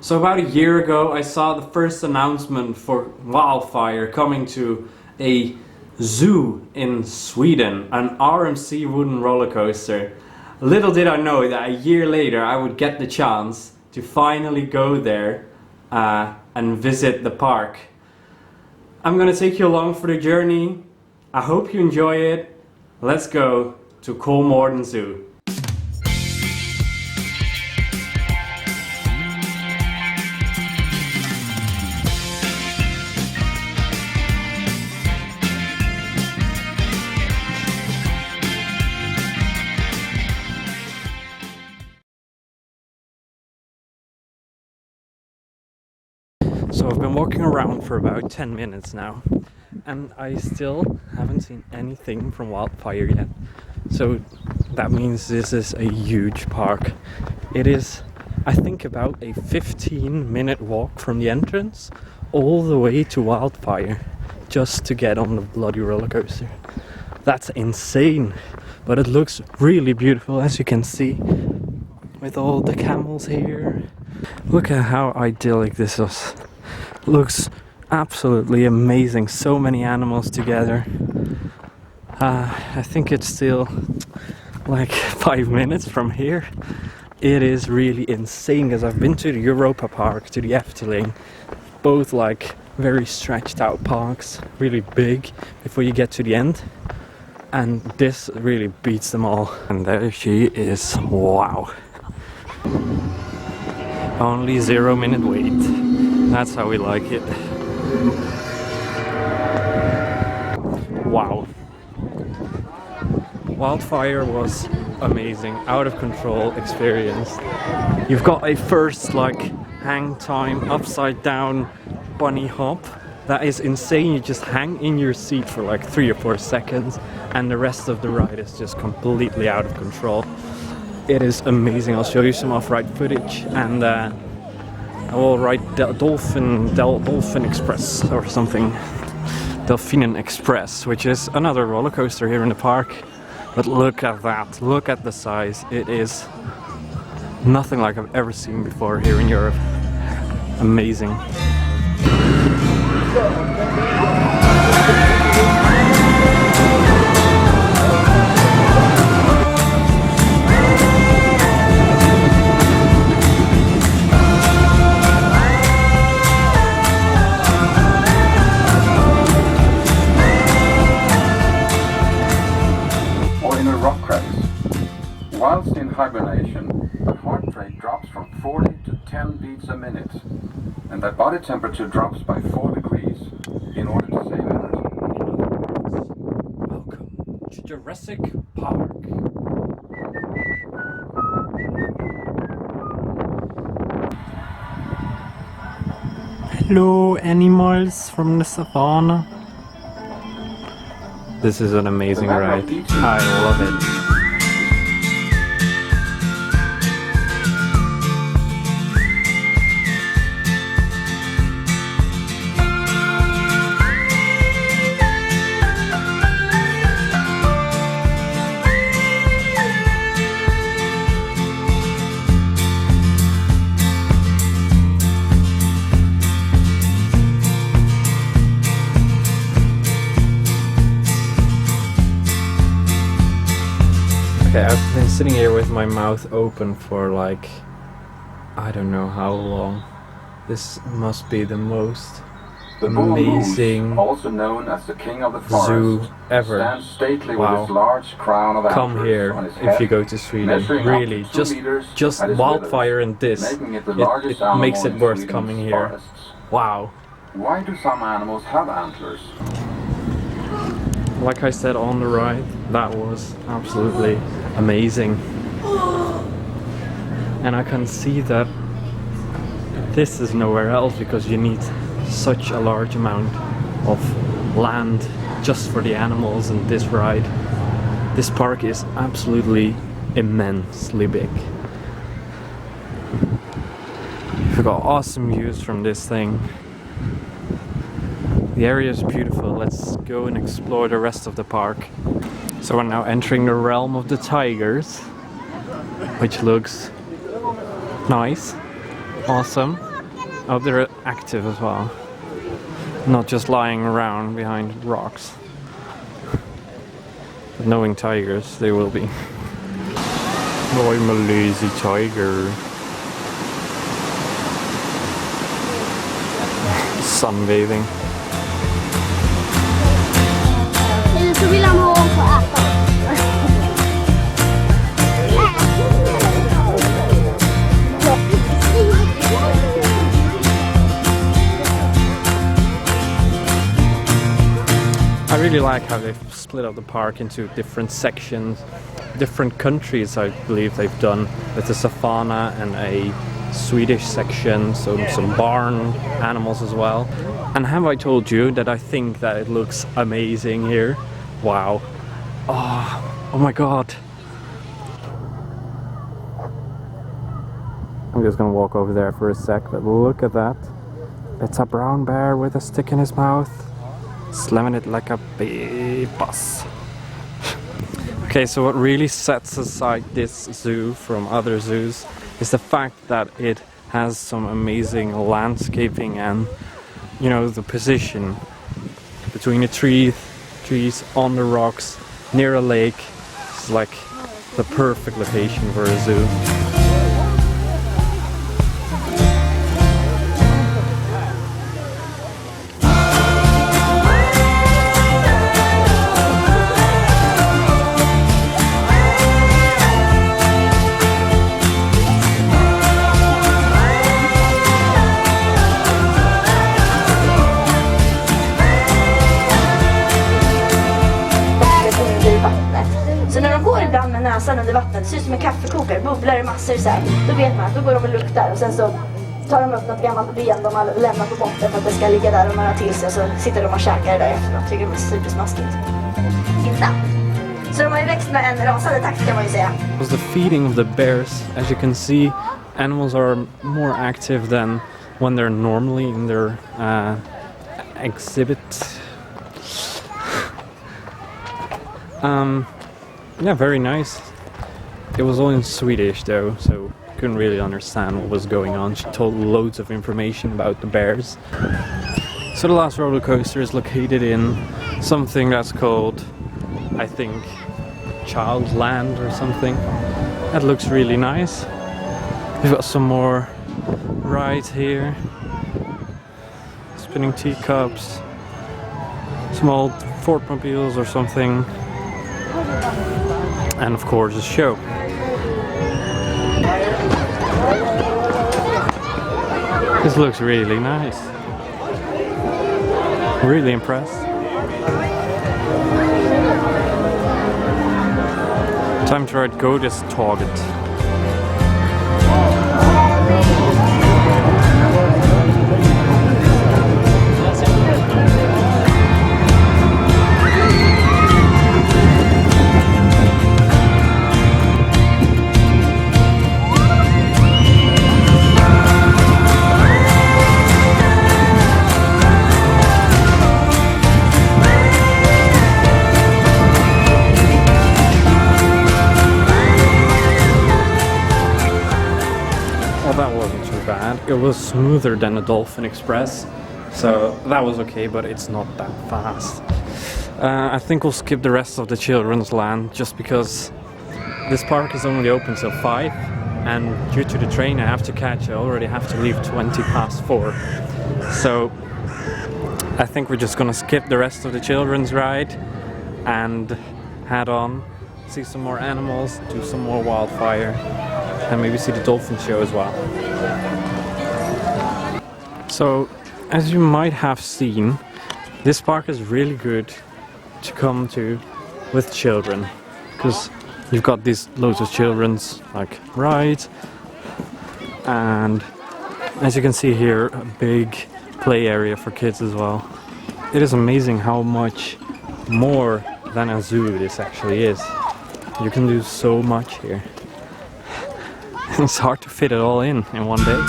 So about a year ago I saw the first announcement for Wildfire coming to a zoo in Sweden, an RMC wooden roller coaster. Little did I know that a year later I would get the chance to finally go there and visit the park. I'm gonna take you along for the journey. I hope you enjoy it. Let's go to Kolmarden Zoo. So I've been walking around for about 10 minutes now, and I still haven't seen anything from Wildfire yet. So that means this is a huge park. It is, I think, about a 15-minute walk from the entrance all the way to Wildfire just to get on the bloody roller coaster. That's insane, but it looks really beautiful, as you can see, with all the camels here. Look at how idyllic this is. Looks absolutely amazing, so many animals together. I think it's still like 5 minutes from here. It is really insane, because I've been to the Europa Park, to the Efteling, both like very stretched out parks, really big before you get to the end, and this really beats them all. And there she is. Wow. Only 0-minute wait. That's how we like it. Wow. Wildfire was amazing, out of control experience. You've got a first like hang time upside down bunny hop. That is insane. You just hang in your seat for like 3 or 4 seconds, and the rest of the ride is just completely out of control. It is amazing. I'll show you some off-ride footage, and I will ride Dolphin Express or something. Delfinen Express, which is another roller coaster here in the park. But look at that, look at the size. It is nothing like I've ever seen before here in Europe. Amazing. Whilst in hibernation, the heart rate drops from 40 to 10 beats a minute, and the body temperature drops by 4 degrees in order to save energy. Welcome to Jurassic Park. Hello, animals from the savannah. This is an amazing ride. I love it. Okay, I've been sitting here with my mouth open for like, I don't know how long. This must be the most amazing also known as the king of the forest, zoo ever. Stands stately Wow. with his large crown of Come antlers here on his if head, you go to Sweden. measuring Really, up to 2 meters just at his Wildfire withers, and this. making it the It largest animal makes it in worth Sweden's coming here. forests. Wow. Why do some animals have antlers? Like I said on the ride, that was absolutely amazing. And I can see that this is nowhere else, because you need such a large amount of land just for the animals and this ride. This park is absolutely immensely big. We've got awesome views from this thing. The area is beautiful. Let's go and explore the rest of the park. So we're now entering the realm of the tigers, which looks nice, awesome. Oh, they're active as well. Not just lying around behind rocks. But knowing tigers, they will be. Oh, I'm a lazy tiger. Sunbathing. Så vill han ha på äta. I really like how they've split up the park into different sections, different countries. I believe they've done with the savannah and a Swedish section, so some barn animals as well. And have I told you that I think that it looks amazing here? Wow. Oh my god. I'm just gonna walk over there for a sec, but look at that. It's a brown bear with a stick in his mouth, slamming it like a big bus. Okay, so what really sets aside this zoo from other zoos is the fact that it has some amazing landscaping and, you know, the position between the trees on the rocks near a lake. It's like the perfect location for a zoo. Så när de går ibland med näsan under vattnet, det ser ut som en kaffekokare, bubblar det massor så här. Då vet man att då går de och luktar och sen så tar de upp något gammalt ben de har lämnat på botten för att det ska ligga där och möra till sig, så sitter de och käkar det där efteråt. Tycker de är supersmaskigt. Inte? Så de har ju växt med en rasande takt kan man ju säga. Was the feeding of the bears. As you can see, animals are more active than when they're normally in their exhibit. Yeah, very nice. It was all in Swedish though, so couldn't really understand what was going on. She told loads of information about the bears. So the last roller coaster is located in something that's called, I think, Childland or something. That looks really nice. We've got some more rides here. Spinning teacups. Some old Fort mobiles or something. And of course a show. This looks really nice. Really impressed. Time to ride Godis-tåget. That wasn't too bad. It was smoother than the Dolphin Express, so that was okay, but it's not that fast. I think we'll skip the rest of the children's land just because this park is only open till 5, and due to the train I have to catch, I already have to leave 4:20. So I think we're just gonna skip the rest of the children's ride and head on, see some more animals, do some more Wildfire, and maybe see the dolphin show as well. So, as you might have seen, this park is really good to come to with children, because you've got these loads of children's like rides, and as you can see here, a big play area for kids as well. It is amazing how much more than a zoo this actually is. You can do so much here. It's hard to fit it all in one day.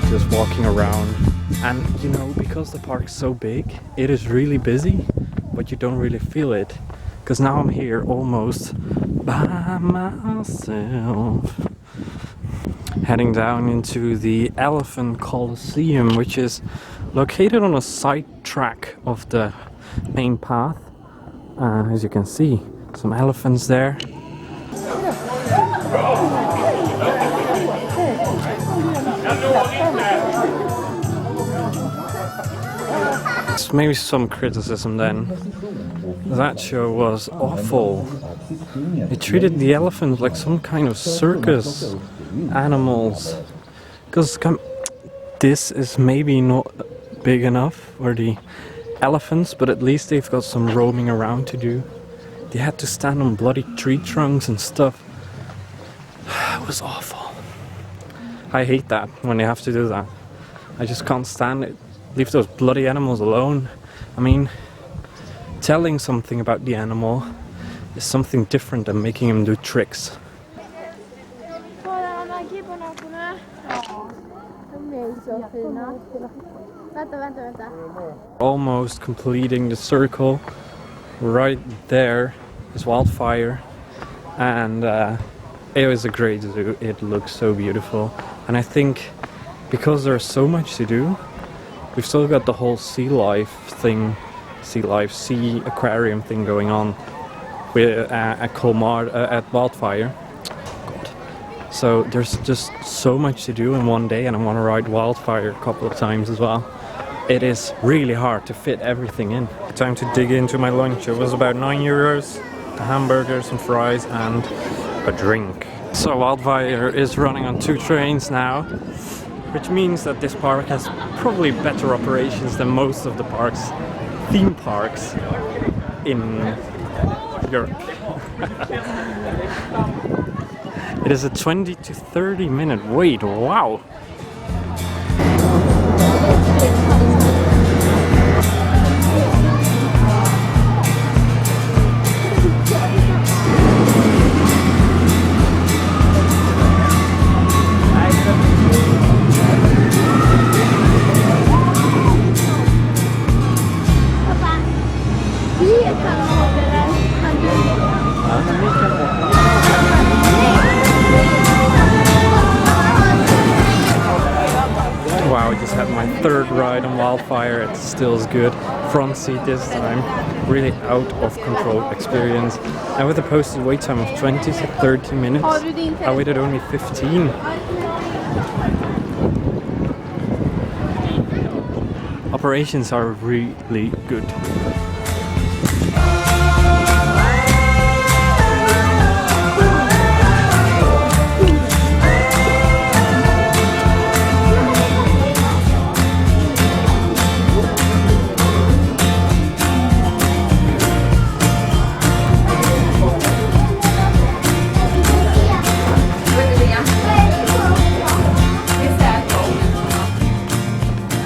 just walking around. And you know, because the park's so big, it is really busy, but you don't really feel it. Because now I'm here almost by myself. Heading down into the Elephant Coliseum, which is located on a side track of the main path. As you can see, some elephants there. Maybe some criticism then. That show was awful. It treated the elephants like some kind of circus animals. Because this is maybe not big enough for the elephants, but at least they've got some roaming around to do. They had to stand on bloody tree trunks and stuff. It was awful. I hate that when they have to do that. I just can't stand it. Leave those bloody animals alone. I mean, telling something about the animal is something different than making him do tricks. Almost completing the circle. Right there is Wildfire, and it was a great zoo. It looks so beautiful, and I think because there's so much to do, we've still got the whole sea aquarium thing going on with at Kolmarden, at Wildfire. God. So there's just so much to do in one day, and I want to ride Wildfire a couple of times as well. It is really hard to fit everything in. Time to dig into my lunch. It was about €9. The hamburgers, some fries, and a drink. So Wildfire is running on 2 trains now, which means that this park has probably better operations than most of the theme parks in Europe. It is a 20 to 30 minute wait. Wow! Wow, I just had my 3rd ride on Wildfire. It still is good. Front seat this time. Really out of control experience. And with a posted wait time of 20 to 30 minutes, I waited only 15. Operations are really good.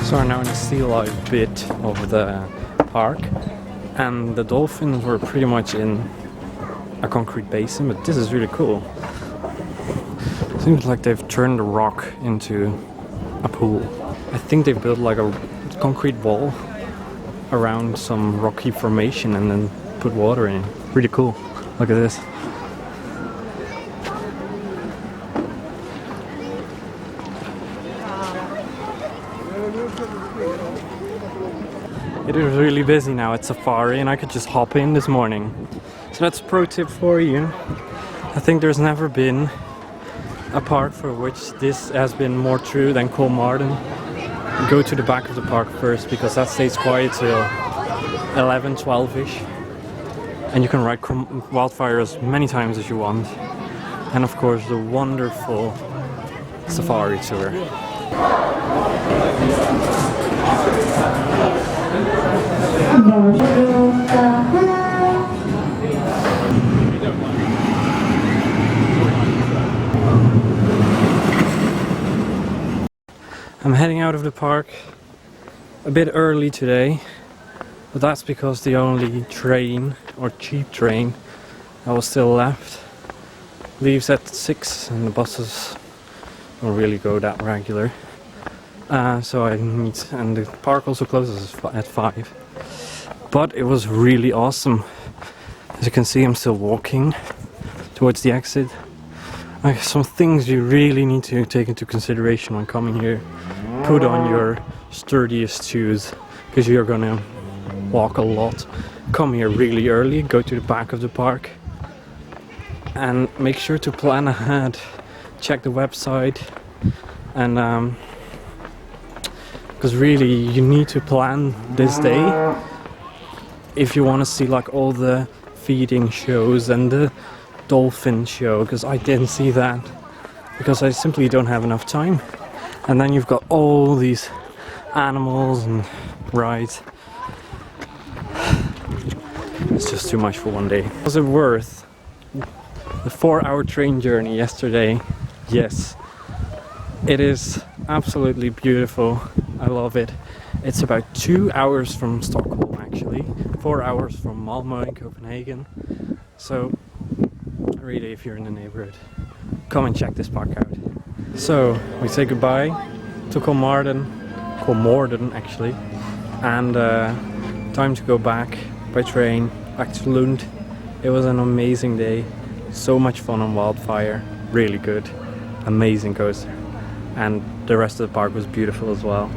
So we're now in the sea life bit of the park, and the dolphins were pretty much in a concrete basin, but this is really cool. Seems like they've turned a rock into a pool. I think they've built like a concrete wall around some rocky formation and then put water in. Really cool. Look at this. It is really busy now at Safari, and I could just hop in this morning. So that's a pro tip for you. I think there's never been a park for which this has been more true than Kolmarden. Go to the back of the park first, because that stays quiet till 11, 12-ish. And you can ride Wildfire as many times as you want. And of course the wonderful Safari tour. I'm heading out of the park a bit early today, but that's because the only train, or cheap train, that was still left leaves at 6, and the buses don't really go that regular. So I need, and the park also closes at 5. But it was really awesome. As you can see, I'm still walking towards the exit. Like, some things you really need to take into consideration when coming here. Put on your sturdiest shoes, because you're gonna walk a lot. Come here really early, go to the back of the park, and make sure to plan ahead. Check the website, and because really you need to plan this day if you want to see like all the feeding shows and the dolphin show, because I didn't see that because I simply don't have enough time. And then you've got all these animals and rides. It's just too much for one day. Was it worth the 4-hour train journey yesterday? Yes. It is absolutely beautiful. I love it. It's about 2 hours from Stockholm actually. 4 hours from Malmö in Copenhagen. So really, if you're in the neighborhood, come and check this park out. So we say goodbye to Kolmarden actually, and time to go back by train back to Lund. It was an amazing day, so much fun on Wildfire, really good, amazing coaster, and the rest of the park was beautiful as well.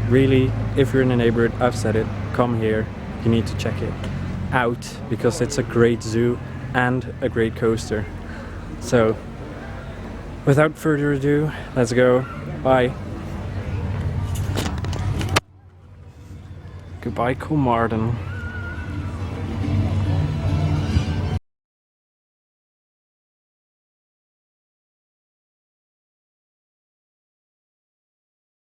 Really, if you're in the neighborhood, I've said it, come here, you need to check it out because it's a great zoo and a great coaster. So without further ado, let's go. Bye. Goodbye, Kolmarden.